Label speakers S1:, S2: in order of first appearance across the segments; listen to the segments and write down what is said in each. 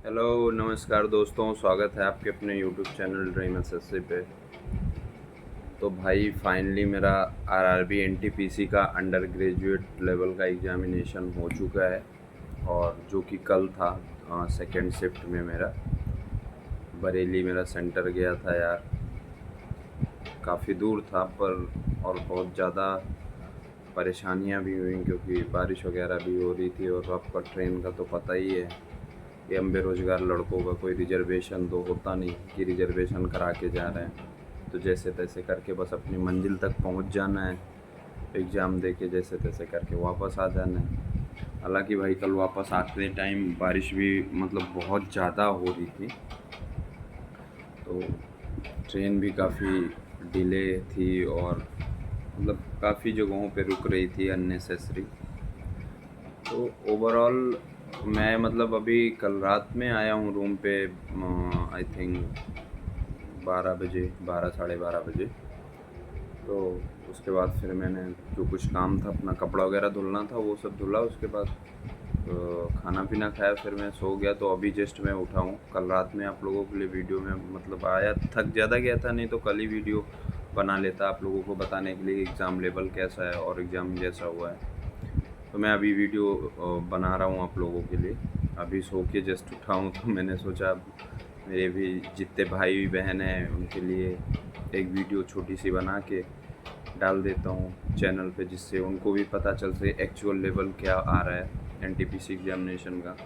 S1: Hello नमस्कार दोस्तों, स्वागत है आपके अपने यूट्यूब चैनल ड्रीम एसएससी पे। तो भाई फाइनली मेरा आरआरबी एनटीपीसी का अंडर ग्रेजुएट लेवल का एग्ज़ामिनेशन हो चुका है, और जो कि कल था सेकेंड शिफ्ट में मेरा बरेली मेरा सेंटर गया था यार। काफ़ी दूर था पर और बहुत ज़्यादा परेशानियां भी हुई क्योंकि बारिश वगैरह भी हो रही थी, और आपका ट्रेन का तो पता ही है कि हम बेरोज़गार लड़कों का कोई रिजर्वेशन तो होता नहीं कि रिजर्वेशन करा के जा रहे हैं। तो जैसे तैसे करके बस अपनी मंजिल तक पहुंच जाना है, एग्ज़ाम दे के जैसे तैसे करके वापस आ जाना है। हालांकि भाई कल वापस आते टाइम बारिश भी मतलब बहुत ज़्यादा हो रही थी, तो ट्रेन भी काफ़ी डिले थी और मतलब काफ़ी जगहों पे रुक रही थी अननेसेसरी। तो ओवरऑल मैं मतलब अभी कल रात में आया हूँ रूम पे, आई थिंक 12 बजे, 12 साढ़े 12 बजे। तो उसके बाद फिर मैंने जो कुछ काम था, अपना कपड़ा वगैरह धुलना था, वो सब धुला। उसके बाद खाना पीना खाया, फिर मैं सो गया। तो अभी जस्ट मैं उठा हूँ। कल रात में आप लोगों के लिए वीडियो में मतलब आया, थक ज़्यादा गया था, नहीं तो कल ही वीडियो बना लेता आप लोगों को बताने के लिए एग्ज़ाम लेवल कैसा है और एग्ज़ाम जैसा हुआ है। तो मैं अभी वीडियो बना रहा हूँ आप लोगों के लिए। अभी सो के जस्ट उठा हूँ, तो मैंने सोचा मेरे भी जितने भाई बहन हैं उनके लिए एक वीडियो छोटी सी बना के डाल देता हूँ चैनल पे, जिससे उनको भी पता चल सके एक्चुअल लेवल क्या आ रहा है एनटीपीसी एग्जामिनेशन का।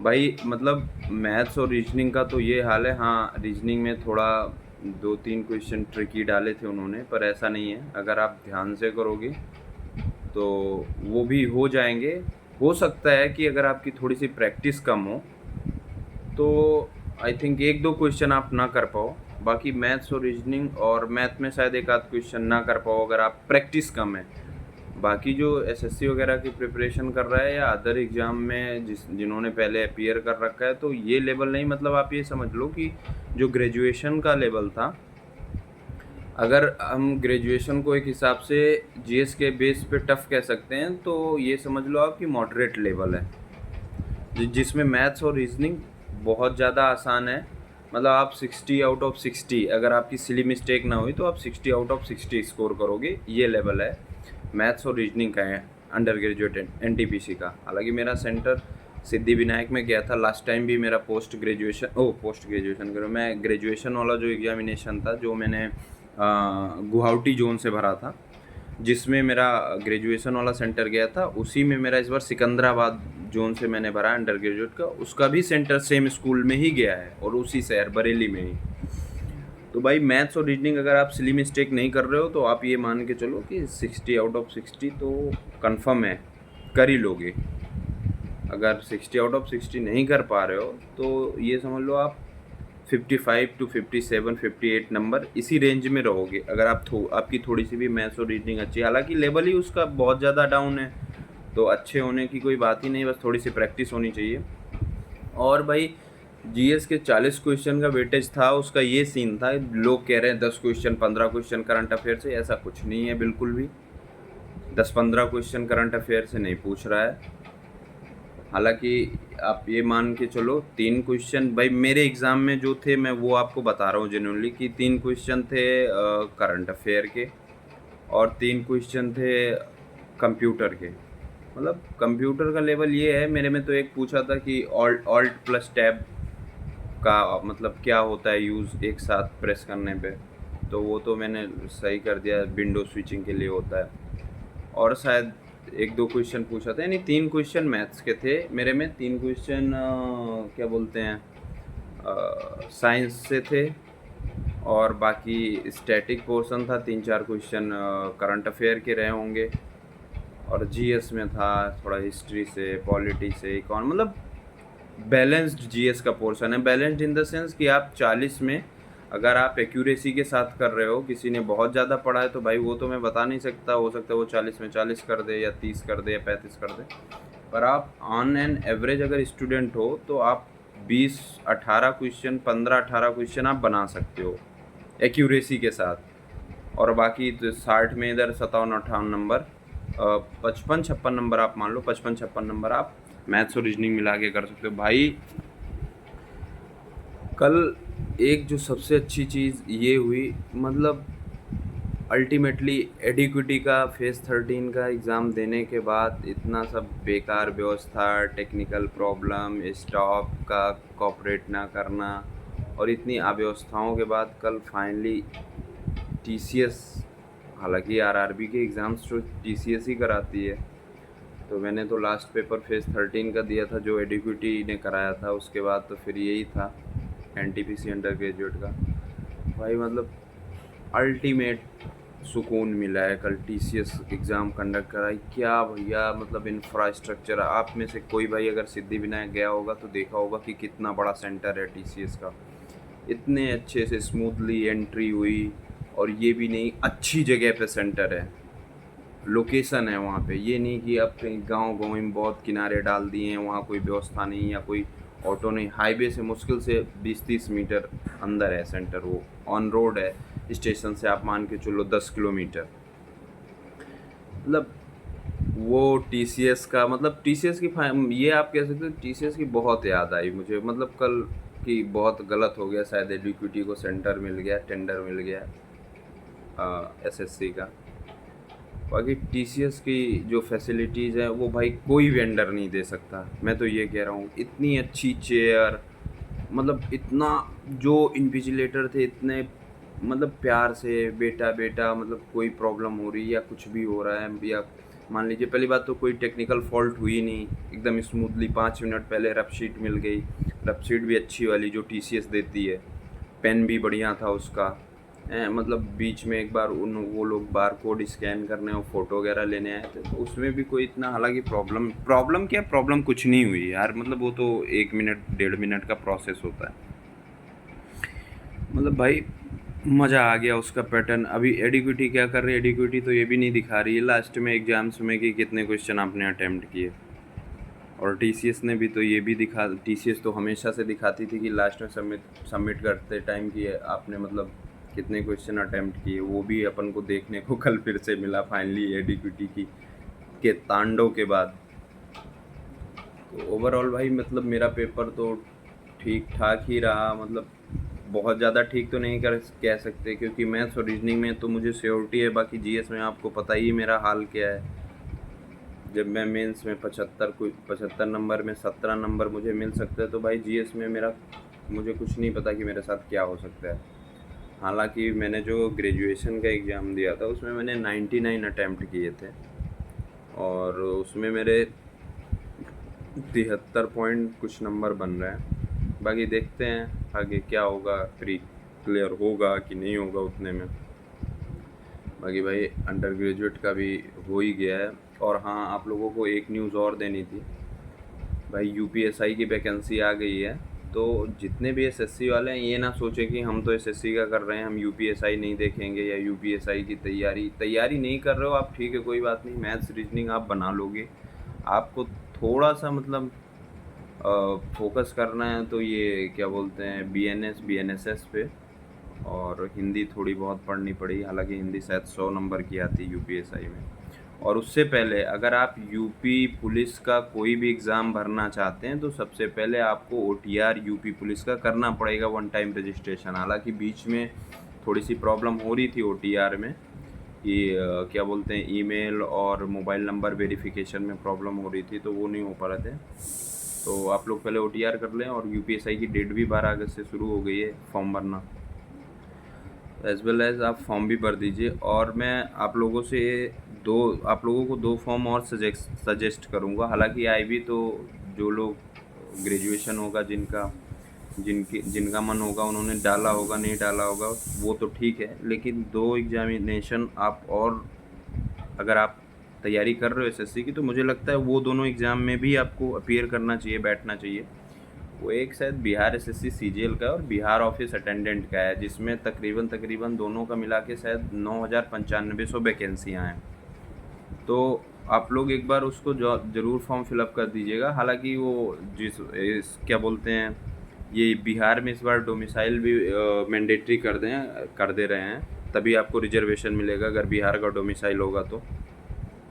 S1: भाई मतलब मैथ्स और रीजनिंग का तो ये हाल है। हाँ, रीजनिंग में थोड़ा 2-3 क्वेश्चन ट्रिकी डाले थे उन्होंने, पर ऐसा नहीं है। अगर आप ध्यान से करोगे तो वो भी हो जाएंगे। हो सकता है कि अगर आपकी थोड़ी सी प्रैक्टिस कम हो तो आई थिंक 1-2 क्वेश्चन आप ना कर पाओ। बाकी मैथ्स और रीजनिंग, और मैथ में शायद एक आध क्वेश्चन ना कर पाओ अगर आप प्रैक्टिस कम है। बाकी जो एसएससी वगैरह की प्रिपरेशन कर रहा है या अदर एग्ज़ाम में जिन्होंने पहले अपीयर कर रखा है, तो ये लेवल नहीं, मतलब आप ये समझ लो कि जो ग्रेजुएशन का लेवल था, अगर हम ग्रेजुएशन को एक हिसाब से जीएस के बेस पे टफ कह सकते हैं, तो ये समझ लो आप कि मॉडरेट लेवल है, जिसमें मैथ्स और रीजनिंग बहुत ज़्यादा आसान है। मतलब आप 60 आउट ऑफ 60, अगर आपकी सिली मिस्टेक ना हुई तो आप 60 आउट ऑफ 60 स्कोर करोगे। ये लेवल है मैथ्स और रीजनिंग का है अंडर ग्रेजुएट एनटीपीसी का। हालांकि मेरा सेंटर सिद्धि विनायक में गया था लास्ट टाइम भी। मेरा पोस्ट ग्रेजुएशन करो, मैं ग्रेजुएशन वाला जो एग्जामिनेशन था, जो मैंने गुवाहाटी जोन से भरा था, जिसमें मेरा ग्रेजुएशन वाला सेंटर गया था, उसी में मेरा इस बार सिकंदराबाद जोन से मैंने भरा अंडर ग्रेजुएट का। उसका भी सेंटर सेम स्कूल में ही गया है और उसी शहर बरेली में ही। तो भाई मैथ्स और रीजनिंग अगर आप सिली मिस्टेक नहीं कर रहे हो तो आप ये मान के चलो कि 60 आउट ऑफ 60 तो कंफर्म है, कर ही लोगे। अगर 60 आउट ऑफ 60 नहीं कर पा रहे हो तो ये समझ लो आप 55 to 57, 58 नंबर इसी रेंज में रहोगे, अगर आप आपकी थोड़ी सी भी मैथ्स और रीजनिंग अच्छी है। हालांकि लेवल ही उसका बहुत ज़्यादा डाउन है, तो अच्छे होने की कोई बात ही नहीं, बस थोड़ी सी प्रैक्टिस होनी चाहिए। और भाई जीएस के 40 क्वेश्चन का वेटेज था, उसका ये सीन था, लोग कह रहे हैं 10 क्वेश्चन 15 क्वेश्चन करंट अफेयर से। ऐसा कुछ नहीं है बिल्कुल भी, 10-15 क्वेश्चन करंट अफेयर से नहीं पूछ रहा है। हालांकि आप ये मान के चलो 3 क्वेश्चन भाई मेरे एग्ज़ाम में जो थे, मैं वो आपको बता रहा हूँ जेन्युइनली, कि 3 क्वेश्चन थे करंट अफेयर के और 3 क्वेश्चन थे कंप्यूटर के। मतलब कंप्यूटर का लेवल ये है, मेरे में तो एक पूछा था कि ऑल्ट प्लस टैब का मतलब क्या होता है यूज़ एक साथ प्रेस करने पे, तो वो तो मैंने सही कर दिया, विंडो स्विचिंग के लिए होता है। और शायद 1-2 क्वेश्चन पूछा था, यानी 3 क्वेश्चन मैथ्स के थे मेरे में, 3 क्वेश्चन क्या बोलते हैं साइंस से थे, और बाकी स्टैटिक पोर्शन था। 3-4 क्वेश्चन करंट अफेयर के रहे होंगे, और जीएस में था थोड़ा हिस्ट्री से, पॉलिटी से, इकॉन, मतलब बैलेंस्ड जीएस का पोर्शन है। बैलेंस्ड इन द सेंस कि आप 40 में अगर आप एक्यूरेसी के साथ कर रहे हो, किसी ने बहुत ज़्यादा पढ़ा है तो भाई वो तो मैं बता नहीं सकता, हो सकता है वो 40 में 40 कर दे या 30 कर दे या 35 कर दे, पर आप ऑन एन एवरेज अगर स्टूडेंट हो तो आप 20-18 क्वेश्चन, 15-18 क्वेश्चन आप बना सकते हो एक्यूरेसी के साथ। और बाकी तो 60 में इधर 57-58 नंबर, 55-56 नंबर आप मान लो, 55-56 नंबर आप मैथ्स और रीजनिंग मिला के कर सकते हो भाई। कल एक जो सबसे अच्छी चीज़ ये हुई, मतलब अल्टीमेटली एडिक्विटी का फेज़ 13 का एग्ज़ाम देने के बाद इतना सब बेकार व्यवस्था, टेक्निकल प्रॉब्लम, स्टाफ का कोऑपरेट ना करना और इतनी अव्यवस्थाओं के बाद कल फाइनली टीसीएस, हालांकि आरआरबी के एग्ज़ाम्स तो टीसीएस ही कराती है, तो मैंने तो लास्ट पेपर फेज़ 13 का दिया था जो एडिक्विटी ने कराया था। उसके बाद तो फिर यही था एनटीपीसी अंडर ग्रेजुएट का। भाई मतलब अल्टीमेट सुकून मिला है। कल टीसीएस एग्ज़ाम कंडक्ट कराई, क्या भैया मतलब इंफ्रास्ट्रक्चर। आप में से कोई भाई अगर सिद्धिविनायक गया होगा तो देखा होगा कि कितना बड़ा सेंटर है टीसीएस का। इतने अच्छे से स्मूथली एंट्री हुई, और ये भी नहीं, अच्छी जगह पे सेंटर है, लोकेशन है वहाँ पे। ये नहीं कि अब कहीं गाँव में बहुत किनारे डाल दिए हैं, वहाँ कोई व्यवस्था नहीं या कोई ऑटो नहीं। हाईवे से मुश्किल से 20-30 मीटर अंदर है सेंटर, वो ऑन रोड है। स्टेशन से आप मान के चलो 10 किलोमीटर। मतलब वो टीसीएस का, मतलब टीसीएस की ये आप कह सकते हो टीसीएस की बहुत याद आई मुझे। मतलब कल की बहुत गलत हो गया, शायद एडुक्यूटी को सेंटर मिल गया, टेंडर मिल गया एसएससी का। बाकी टीसीएस की जो फैसिलिटीज़ है वो भाई कोई वेंडर नहीं दे सकता, मैं तो ये कह रहा हूँ। इतनी अच्छी चेयर, मतलब इतना, जो इन्विजिलेटर थे इतने मतलब प्यार से, बेटा बेटा मतलब कोई प्रॉब्लम हो रही है या कुछ भी हो रहा है, या मान लीजिए पहली बात तो कोई टेक्निकल फॉल्ट हुई नहीं, एकदम स्मूथली 5 मिनट पहले रफ शीट मिल गई। रफ शीट भी अच्छी वाली जो टीसीएस देती है, पेन भी बढ़िया था उसका। मतलब बीच में एक बार वो लोग बार कोड स्कैन करने और फ़ोटो वगैरह लेने आए थे, तो उसमें भी कोई इतना, हालांकि प्रॉब्लम कुछ नहीं हुई यार। मतलब वो तो 1 मिनट 1.5 मिनट का प्रोसेस होता है। मतलब भाई मज़ा आ गया उसका पैटर्न। अभी एडिक्विटी क्या कर रही है, एडिक्विटी तो ये भी नहीं दिखा रही है लास्ट में एग्जाम्स में कि कितने क्वेश्चन आपने अटैम्प्ट किए। और टीसीएस ने भी तो ये भी दिखा, टीसीएस तो हमेशा से दिखाती थी कि लास्ट में सबमिट करते टाइम कि आपने मतलब कितने क्वेश्चन अटैम्प्ट किए। वो भी अपन को देखने को कल फिर से मिला फाइनली एडिक्विटी की के तांडव के बाद। तो ओवरऑल भाई मतलब मेरा पेपर तो ठीक ठाक ही रहा। मतलब बहुत ज़्यादा ठीक तो नहीं कह सकते, क्योंकि मैथ्स और रीजनिंग में तो मुझे श्योरिटी है। बाकी जीएस में आपको पता ही मेरा हाल क्या है। जब मैं मेंस में 75 नंबर में 17 नंबर मुझे मिल सकते हैं, तो भाई जीएस में मुझे कुछ नहीं पता कि मेरे साथ क्या हो सकता है। हालांकि मैंने जो ग्रेजुएशन का एग्ज़ाम दिया था उसमें मैंने 99 अटैम्प्ट किए थे, और उसमें मेरे 73 पॉइंट कुछ नंबर बन रहे हैं। बाकी देखते हैं आगे क्या होगा, प्री क्लियर होगा कि नहीं होगा उतने में। बाकी भाई अंडर ग्रेजुएट का भी हो ही गया है। और हाँ, आप लोगों को एक न्यूज़ और देनी थी भाई, यूपीएसआई की वैकेंसी आ गई है। तो जितने भी एसएससी वाले हैं ये ना सोचें कि हम तो एसएससी का कर रहे हैं, हम यूपीएसआई नहीं देखेंगे, या यूपीएसआई की तैयारी नहीं कर रहे हो आप, ठीक है कोई बात नहीं, मैथ्स रीजनिंग आप बना लोगे। आपको थोड़ा सा मतलब फोकस करना है तो ये क्या बोलते हैं बीएनएसएस पे, और हिंदी थोड़ी बहुत पढ़नी पड़ी। हालांकि हिंदी शायद 100 नंबर की आती है यूपीएसआई में। और उससे पहले अगर आप यूपी पुलिस का कोई भी एग्ज़ाम भरना चाहते हैं तो सबसे पहले आपको ओटीआर यूपी पुलिस का करना पड़ेगा, वन टाइम रजिस्ट्रेशन। हालांकि बीच में थोड़ी सी प्रॉब्लम हो रही थी ओटीआर में कि क्या बोलते हैं, ईमेल और मोबाइल नंबर वेरिफिकेशन में प्रॉब्लम हो रही थी, तो वो नहीं हो पा रहे थे। तो आप लोग पहले ओटीआर कर लें। और यूपीएसआई की डेट भी 12 अगस्त से शुरू हो गई है फॉर्म भरना, एज वेल एज आप फॉर्म भी भर दीजिए। और मैं आप लोगों को 2 फॉर्म और सजेस्ट करूँगा। हालांकि आईबी तो जो लोग ग्रेजुएशन होगा, जिनका मन होगा उन्होंने डाला होगा, नहीं डाला होगा वो तो ठीक है, लेकिन 2 एग्जामिनेशन आप, और अगर आप तैयारी कर रहे हो एसएससी की, तो मुझे लगता है वो दोनों एग्ज़ाम में भी आपको अपीयर करना चाहिए, बैठना चाहिए। वो एक शायद बिहार एसएससी सीजीएल का है और बिहार ऑफिस अटेंडेंट का है, जिसमें तकरीबन दोनों का मिला के शायद 9,9500 वैकेंसियाँ हैं। तो आप लोग एक बार उसको ज़रूर फॉर्म फिलअप कर दीजिएगा। हालांकि वो क्या बोलते हैं, ये बिहार में इस बार डोमिसाइल भी मैंडेटरी कर दे रहे हैं, तभी आपको रिजर्वेशन मिलेगा अगर बिहार का डोमिसाइल होगा तो।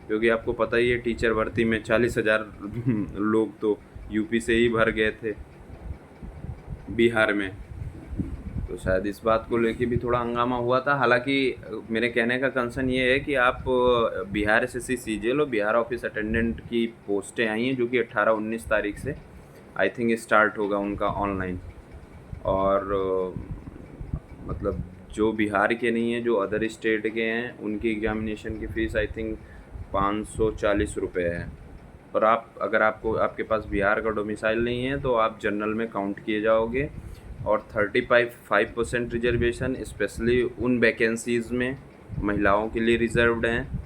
S1: क्योंकि आपको पता ही है टीचर भर्ती में 40,000 लोग तो यूपी से ही भर गए थे बिहार में। तो शायद इस बात को लेके भी थोड़ा हंगामा हुआ था। हालांकि मेरे कहने का कंसर्न ये है कि आप बिहार एसएससी सीजीएल और बिहार ऑफिस अटेंडेंट की पोस्टें आई हैं जो कि 18-19 तारीख से आई थिंक स्टार्ट होगा उनका ऑनलाइन। और मतलब जो बिहार के नहीं हैं, जो अदर स्टेट के हैं, उनकी एग्जामिनेशन की फ़ीस आई थिंक 540 रुपये है। और आप अगर आपके पास बिहार का डोमिसाइल नहीं है तो आप जनरल में काउंट किए जाओगे। और 35% रिजर्वेशन स्पेशली उन वैकेंसीज़ में महिलाओं के लिए रिज़र्व्ड हैं,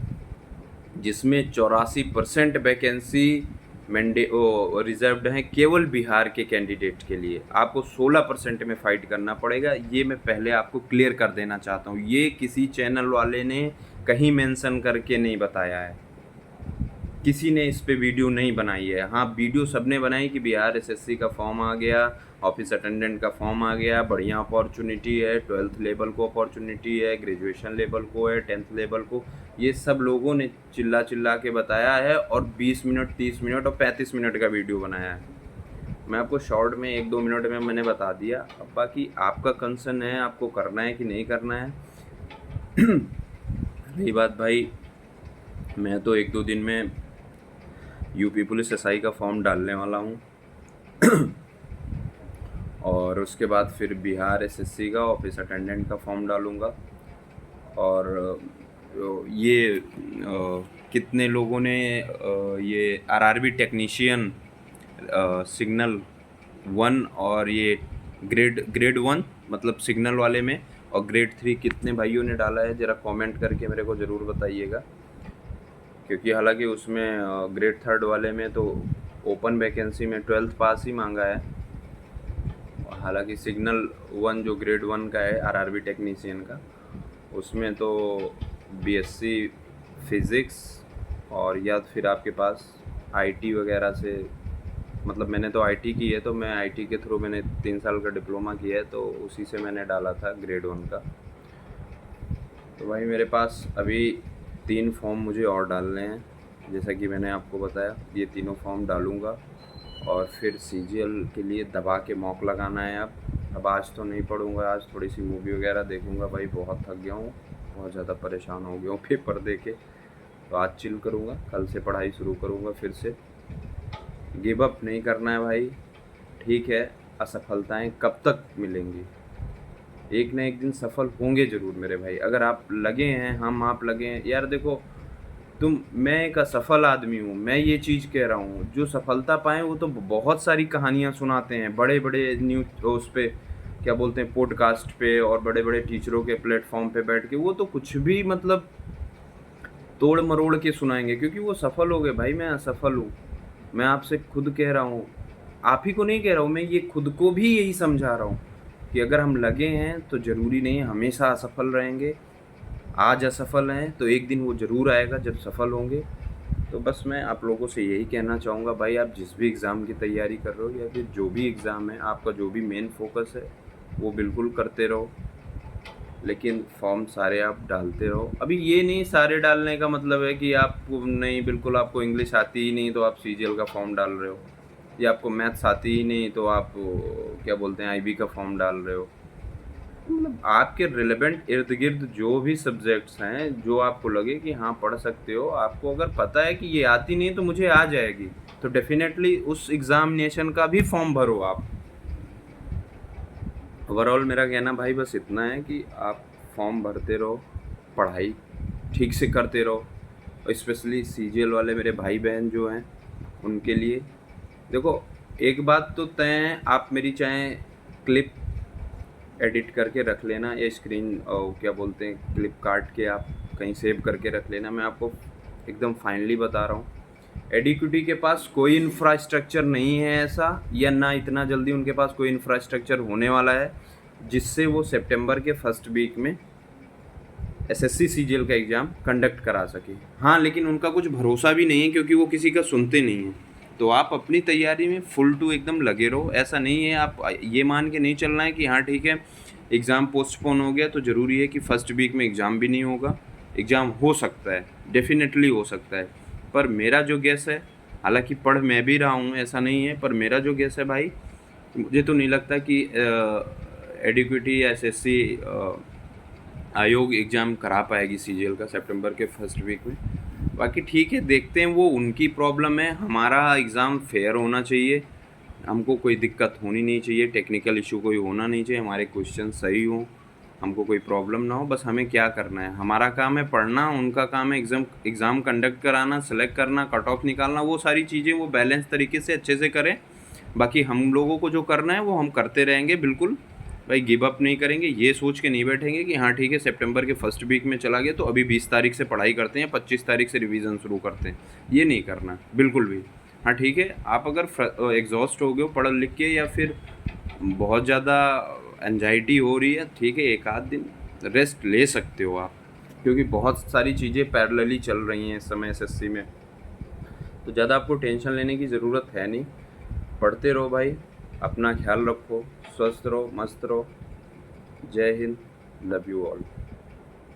S1: जिसमें 84% वैकेंसी रिजर्व्ड हैं केवल बिहार के कैंडिडेट के लिए। आपको 16% में फ़ाइट करना पड़ेगा। ये मैं पहले आपको क्लियर कर देना चाहता हूँ। ये किसी चैनल वाले ने कहीं मेंशन करके नहीं बताया है, किसी ने इस पे वीडियो नहीं बनाई है। हाँ, वीडियो सबने बनाई कि बिहार एसएससी का फॉर्म आ गया, ऑफिस अटेंडेंट का फॉर्म आ गया, बढ़िया अपॉर्चुनिटी है, 12th लेवल को अपॉर्चुनिटी है, ग्रेजुएशन लेवल को है, 10th लेवल को। ये सब लोगों ने चिल्ला चिल्ला के बताया है और 20 मिनट, 30 मिनट और 35 मिनट का वीडियो बनाया है। मैं आपको शॉर्ट में 1-2 मिनट में मैंने बता दिया। अब बाकी आपका कंसर्न है, आपको करना है कि नहीं करना है। रही बात भाई, मैं तो 1-2 दिन में यूपी पुलिस एसआई का फॉर्म डालने वाला हूँ। और उसके बाद फिर बिहार एसएससी का ऑफिस अटेंडेंट का फॉर्म डालूँगा। और ये कितने लोगों ने ये आरआरबी टेक्नीशियन सिग्नल 1 और ये ग्रेड 1 मतलब सिग्नल वाले में, और ग्रेड 3 कितने भाइयों ने डाला है, ज़रा कमेंट करके मेरे को ज़रूर बताइएगा। क्योंकि हालांकि उसमें ग्रेड 3 वाले में तो ओपन वैकेंसी में 12th पास ही मांगा है। हालांकि सिग्नल 1 जो ग्रेड 1 का है आरआरबी टेक्नीशियन का, उसमें तो बीएससी फिज़िक्स और या फिर आपके पास आईटी वगैरह से, मतलब मैंने तो आईटी की है, तो मैं आईटी के थ्रू मैंने 3 साल का डिप्लोमा किया है, तो उसी से मैंने डाला था ग्रेड 1 का। तो भाई मेरे पास अभी 3 फॉर्म मुझे और डालने हैं, जैसा कि मैंने आपको बताया। ये तीनों फॉर्म डालूँगा और फिर सीजीएल के लिए दबा के मॉक लगाना है। अब आज तो नहीं पढ़ूँगा, आज थोड़ी सी मूवी वगैरह देखूँगा। भाई बहुत थक गया हूँ, बहुत ज़्यादा परेशान हो गया हूँ पेपर दे के। तो आज चिल करूँगा, कल से पढ़ाई शुरू करूँगा फिर से। गिव अप नहीं करना है भाई, ठीक है। असफलताएं कब तक मिलेंगी, एक ना एक दिन सफल होंगे ज़रूर मेरे भाई। अगर आप लगे हैं, आप लगे हैं यार। देखो मैं एक असफल आदमी हूँ, मैं ये चीज़ कह रहा हूँ। जो सफलता पाए वो तो बहुत सारी कहानियाँ सुनाते हैं, बड़े बड़े न्यूज़ उस पे क्या बोलते हैं, पॉडकास्ट पे, और बड़े बड़े टीचरों के प्लेटफॉर्म पे बैठ के वो तो कुछ भी मतलब तोड़ मरोड़ के सुनाएंगे, क्योंकि वो सफल हो गए। भाई मैं असफल हूँ, मैं आपसे खुद कह रहा हूँ, आप ही को नहीं कह रहा हूँ मैं, ये खुद को भी यही समझा रहा हूँ कि अगर हम लगे हैं तो ज़रूरी नहीं हमेशा असफल रहेंगे। आज असफल हैं तो एक दिन वो ज़रूर आएगा जब सफल होंगे। तो बस मैं आप लोगों से यही कहना चाहूँगा भाई, आप जिस भी एग्ज़ाम की तैयारी कर रहे हो या फिर जो भी एग्ज़ाम है, आपका जो भी मेन फोकस है वो बिल्कुल करते रहो, लेकिन फॉर्म सारे आप डालते रहो। अभी ये नहीं सारे डालने का मतलब है कि आपको नहीं, बिल्कुल आपको इंग्लिश आती ही नहीं तो आप सीजीएल का फॉर्म डाल रहे हो, या आपको मैथ्स आती ही नहीं तो आप क्या बोलते हैं आईबी का फॉर्म डाल रहे हो। मतलब आपके रिलेवेंट इर्द गिर्द जो भी सब्जेक्ट्स हैं, जो आपको लगे कि हाँ पढ़ सकते हो, आपको अगर पता है कि ये आती नहीं तो मुझे आ जाएगी, तो डेफिनेटली उस एग्ज़ामिनेशन का भी फॉर्म भरो आप। ओवरऑल मेरा कहना भाई बस इतना है कि आप फॉर्म भरते रहो, पढ़ाई ठीक से करते रहो। और स्पेशली सीजीएल वाले मेरे भाई बहन जो हैं उनके लिए देखो, एक बात तो तय है, आप मेरी चाहे क्लिप एडिट करके रख लेना या स्क्रीन क्या बोलते हैं क्लिप काट के आप कहीं सेव करके रख लेना। मैं आपको एकदम फाइनली बता रहा हूँ, एडीक्यूटी के पास कोई इंफ्रास्ट्रक्चर नहीं है ऐसा, या ना इतना जल्दी उनके पास कोई इंफ्रास्ट्रक्चर होने वाला है जिससे वो सितंबर के फर्स्ट वीक में एसएससी सीजीएल का एग्ज़ाम कंडक्ट करा सके। हाँ, लेकिन उनका कुछ भरोसा भी नहीं है क्योंकि वो किसी का सुनते नहीं हैं। तो आप अपनी तैयारी में फुल टू एकदम लगे रहो। ऐसा नहीं है, आप ये मान के नहीं चलना है कि हाँ ठीक है एग्ज़ाम पोस्टपोन हो गया तो ज़रूरी है कि फर्स्ट वीक में एग्ज़ाम भी नहीं होगा। एग्ज़ाम हो सकता है, डेफिनेटली हो सकता है, पर मेरा जो गेस है, हालांकि पढ़ मैं भी रहा हूँ ऐसा नहीं है, पर मेरा जो गेस है भाई, मुझे तो नहीं लगता कि एडिक्विटी एसएससी आयोग एग्ज़ाम करा पाएगी सीजीएल का सितंबर के फर्स्ट वीक में। बाकी ठीक है, देखते हैं, वो उनकी प्रॉब्लम है। हमारा एग्ज़ाम फेयर होना चाहिए, हमको कोई दिक्कत होनी नहीं चाहिए, टेक्निकल इशू कोई होना नहीं चाहिए, हमारे क्वेश्चन सही हों, हमको कोई प्रॉब्लम ना हो। बस हमें क्या करना है, हमारा काम है पढ़ना, उनका काम है एग्ज़ाम कंडक्ट कराना, सेलेक्ट करना, कट ऑफ निकालना, वो सारी चीज़ें वो बैलेंस तरीके से अच्छे से करें। बाकी हम लोगों को जो करना है वो हम करते रहेंगे, बिल्कुल भाई गिव अप नहीं करेंगे। ये सोच के नहीं बैठेंगे कि हाँ ठीक है सितंबर के फर्स्ट वीक में चला गया तो अभी 20 तारीख से पढ़ाई करते हैं, 25 तारीख से रिवीजन शुरू करते हैं, ये नहीं करना बिल्कुल भी। हाँ ठीक है, आप अगर एग्जॉस्ट हो गए हो पढ़ लिख के, या फिर बहुत ज़्यादा एंजाइटी हो रही है, ठीक है, एक आध दिन रेस्ट ले सकते हो आप, क्योंकि बहुत सारी चीज़ें पैरेलली चल रही हैं इस समय एसएससी में, तो ज़्यादा आपको टेंशन लेने की ज़रूरत है नहीं। पढ़ते रहो भाई, अपना ख्याल रखो, स्वस्थ रहो, मस्त रहो। जय हिंद, लव यू ऑल।